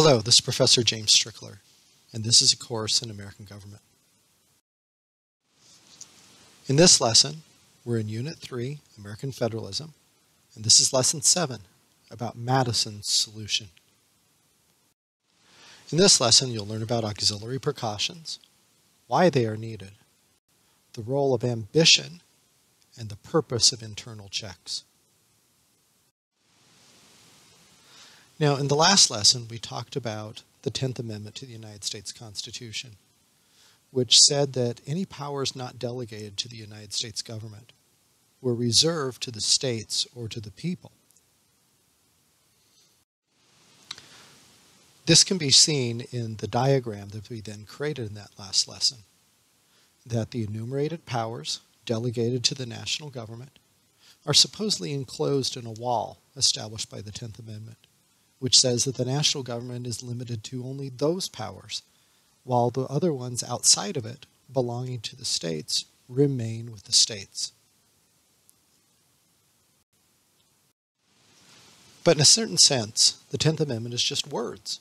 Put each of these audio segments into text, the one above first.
Hello, this is Professor James Strickler, and this is a course in American government. In this lesson, we're in Unit 3, American Federalism, and this is Lesson 7, about Madison's solution. In this lesson, you'll learn about auxiliary precautions, why they are needed, the role of ambition, and the purpose of internal checks. Now, in the last lesson, we talked about the 10th Amendment to the United States Constitution, which said that any powers not delegated to the United States government were reserved to the states or to the people. This can be seen in the diagram that we then created in that last lesson, that the enumerated powers delegated to the national government are supposedly enclosed in a wall established by the 10th Amendment, which says that the national government is limited to only those powers, while the other ones outside of it, belonging to the states, remain with the states. But in a certain sense, the 10th Amendment is just words.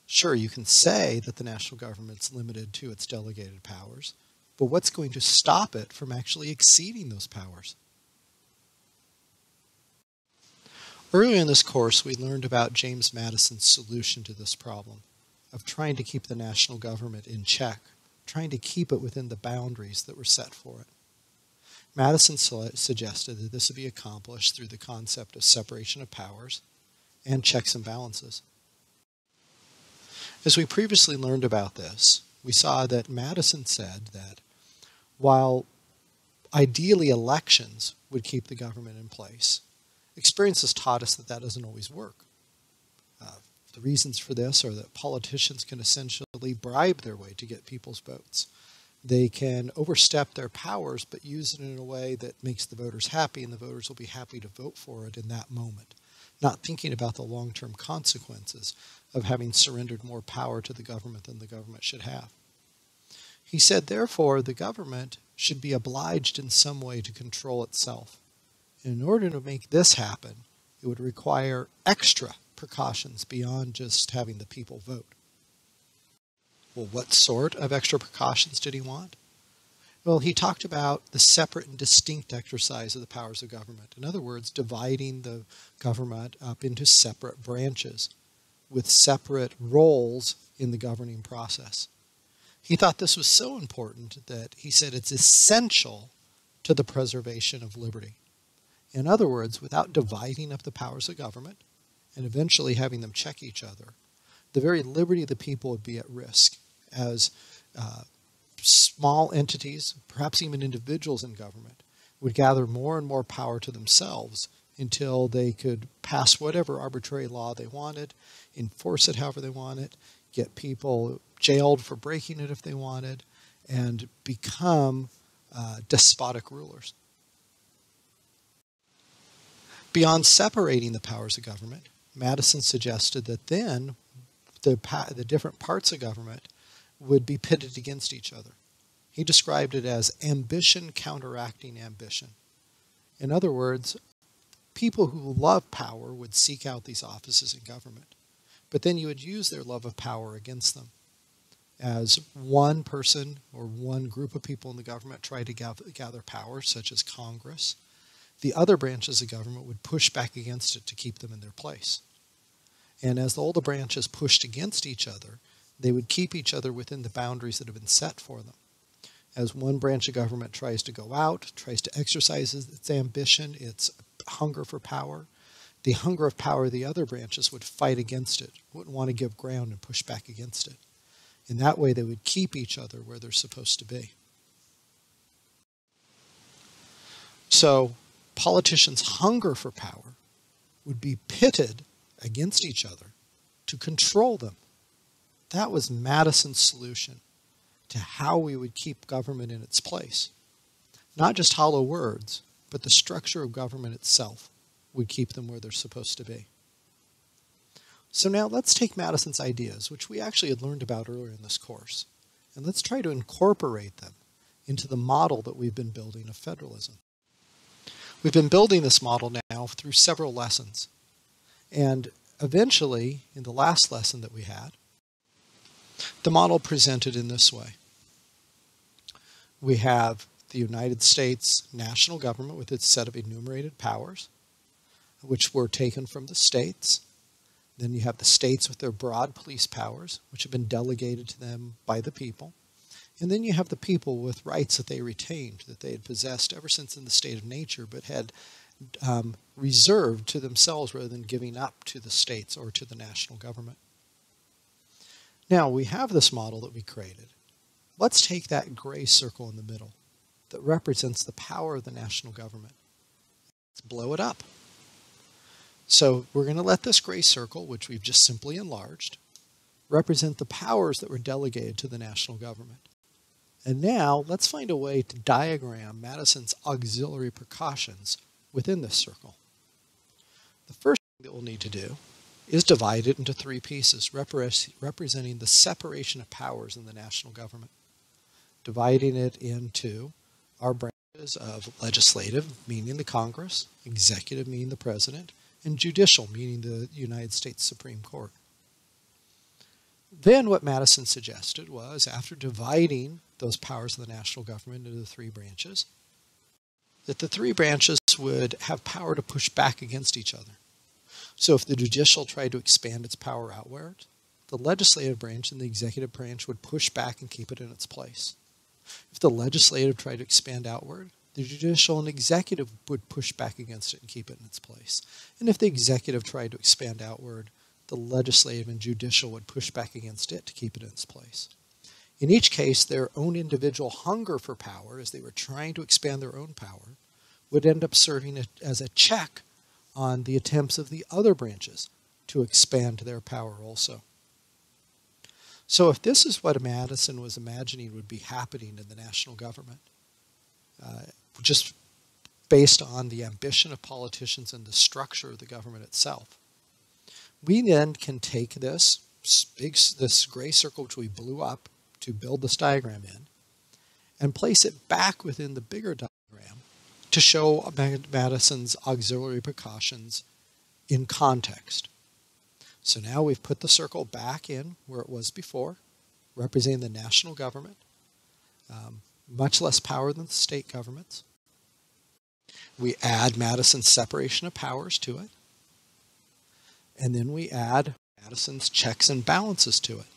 Sure, you can say that the national government's limited to its delegated powers, but what's going to stop it from actually exceeding those powers? Earlier in this course, we learned about James Madison's solution to this problem of trying to keep the national government in check, trying to keep it within the boundaries that were set for it. Madison suggested that this would be accomplished through the concept of separation of powers and checks and balances. As we previously learned about this, we saw that Madison said that while ideally elections would keep the government in place, experience has taught us that that doesn't always work. The reasons for this are that politicians can essentially bribe their way to get people's votes. They can overstep their powers, but use it in a way that makes the voters happy, and the voters will be happy to vote for it in that moment, not thinking about the long-term consequences of having surrendered more power to the government than the government should have. He said, therefore, the government should be obliged in some way to control itself. In order to make this happen, it would require extra precautions beyond just having the people vote. Well, what sort of extra precautions did he want? Well, he talked about the separate and distinct exercise of the powers of government. In other words, dividing the government up into separate branches with separate roles in the governing process. He thought this was so important that he said it's essential to the preservation of liberty. In other words, without dividing up the powers of government and eventually having them check each other, the very liberty of the people would be at risk as small entities, perhaps even individuals in government, would gather more and more power to themselves until they could pass whatever arbitrary law they wanted, enforce it however they wanted, get people jailed for breaking it if they wanted, and become despotic rulers. Beyond separating the powers of government, Madison suggested that then the different parts of government would be pitted against each other. He described it as ambition counteracting ambition. In other words, people who love power would seek out these offices in government, but then you would use their love of power against them. As one person or one group of people in the government try to gather power, such as Congress, the other branches of government would push back against it to keep them in their place. And as all the branches pushed against each other, they would keep each other within the boundaries that have been set for them. As one branch of government tries to go out, tries to exercise its ambition, its hunger for power, the hunger of power of the other branches would fight against it, wouldn't want to give ground and push back against it. In that way, they would keep each other where they're supposed to be. So, politicians' hunger for power would be pitted against each other to control them. That was Madison's solution to how we would keep government in its place. Not just hollow words, but the structure of government itself would keep them where they're supposed to be. So now let's take Madison's ideas, which we actually had learned about earlier in this course, and let's try to incorporate them into the model that we've been building of federalism. We've been building this model now through several lessons, and eventually, in the last lesson that we had, the model presented in this way. We have the United States national government with its set of enumerated powers, which were taken from the states. Then you have the states with their broad police powers, which have been delegated to them by the people. And then you have the people with rights that they retained, that they had possessed ever since in the state of nature, but had reserved to themselves rather than giving up to the states or to the national government. Now, we have this model that we created. Let's take that gray circle in the middle that represents the power of the national government. Let's blow it up. So we're going to let this gray circle, which we've just simply enlarged, represent the powers that were delegated to the national government. And now let's find a way to diagram Madison's auxiliary precautions within this circle. The first thing that we'll need to do is divide it into three pieces, representing the separation of powers in the national government. Dividing it into our branches of legislative, meaning the Congress, executive, meaning the President, and judicial, meaning the United States Supreme Court. Then what Madison suggested was, after dividing those powers of the national government into the three branches, that the three branches would have power to push back against each other. So if the judicial tried to expand its power outward, the legislative branch and the executive branch would push back and keep it in its place. If the legislative tried to expand outward, the judicial and executive would push back against it and keep it in its place. And if the executive tried to expand outward, the legislative and judicial would push back against it to keep it in its place. In each case, their own individual hunger for power, as they were trying to expand their own power, would end up serving as a check on the attempts of the other branches to expand their power also. So if this is what Madison was imagining would be happening in the national government, just based on the ambition of politicians and the structure of the government itself, we then can take this gray circle which we blew up to build this diagram in and place it back within the bigger diagram to show Madison's auxiliary precautions in context. So now we've put the circle back in where it was before, representing the national government, much less power than the state governments. We add Madison's separation of powers to it, and then we add Madison's checks and balances to it.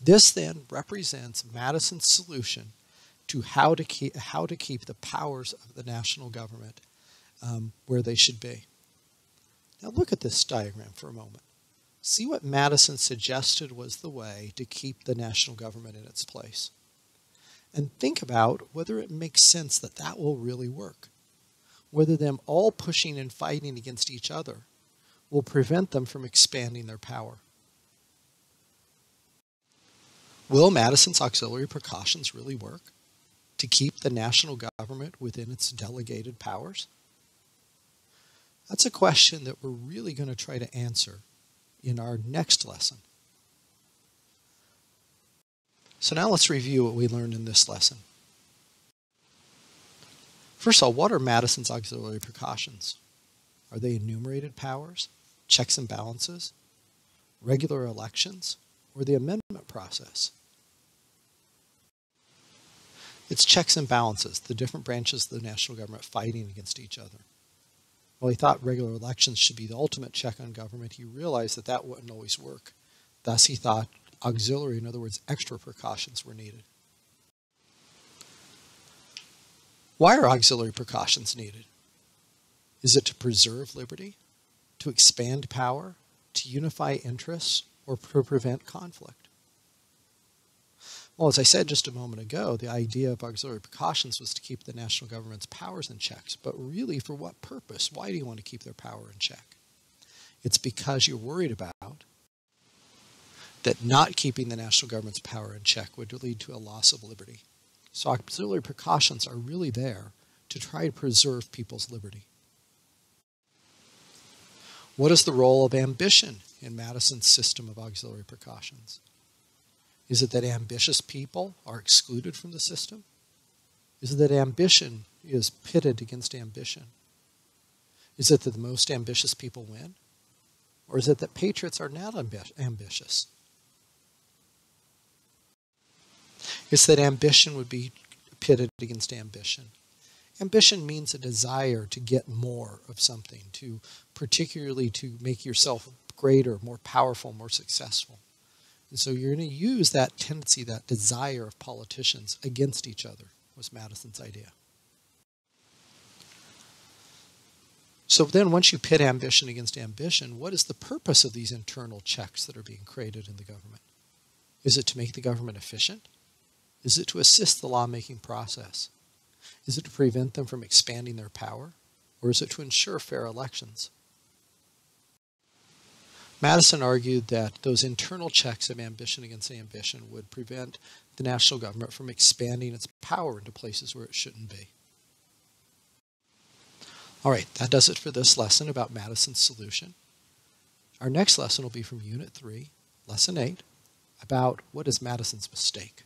This then represents Madison's solution to how to keep the powers of the national government where they should be. Now look at this diagram for a moment. See what Madison suggested was the way to keep the national government in its place. And think about whether it makes sense that that will really work. Whether them all pushing and fighting against each other will prevent them from expanding their power. Will Madison's auxiliary precautions really work to keep the national government within its delegated powers? That's a question that we're really going to try to answer in our next lesson. So now let's review what we learned in this lesson. First of all, what are Madison's auxiliary precautions? Are they enumerated powers, checks and balances, regular elections, or the amendment process? It's checks and balances, the different branches of the national government fighting against each other. While he thought regular elections should be the ultimate check on government, he realized that that wouldn't always work. Thus, he thought auxiliary, in other words, extra precautions were needed. Why are auxiliary precautions needed? Is it to preserve liberty, to expand power, to unify interests, or to prevent conflict? Well, as I said just a moment ago, the idea of auxiliary precautions was to keep the national government's powers in check. But really, for what purpose? Why do you want to keep their power in check? It's because you're worried about that not keeping the national government's power in check would lead to a loss of liberty. So auxiliary precautions are really there to try to preserve people's liberty. What is the role of ambition in Madison's system of auxiliary precautions? Is it that ambitious people are excluded from the system? Is it that ambition is pitted against ambition? Is it that the most ambitious people win? Or is it that patriots are not ambitious? It's that ambition would be pitted against ambition. Ambition means a desire to get more of something, particularly to make yourself greater, more powerful, more successful. And so you're going to use that tendency, that desire of politicians against each other, was Madison's idea. So then once you pit ambition against ambition, what is the purpose of these internal checks that are being created in the government? Is it to make the government efficient? Is it to assist the lawmaking process? Is it to prevent them from expanding their power? Or is it to ensure fair elections? Madison argued that those internal checks of ambition against ambition would prevent the national government from expanding its power into places where it shouldn't be. All right, that does it for this lesson about Madison's solution. Our next lesson will be from Unit 3, Lesson 8, about what is Madison's mistake.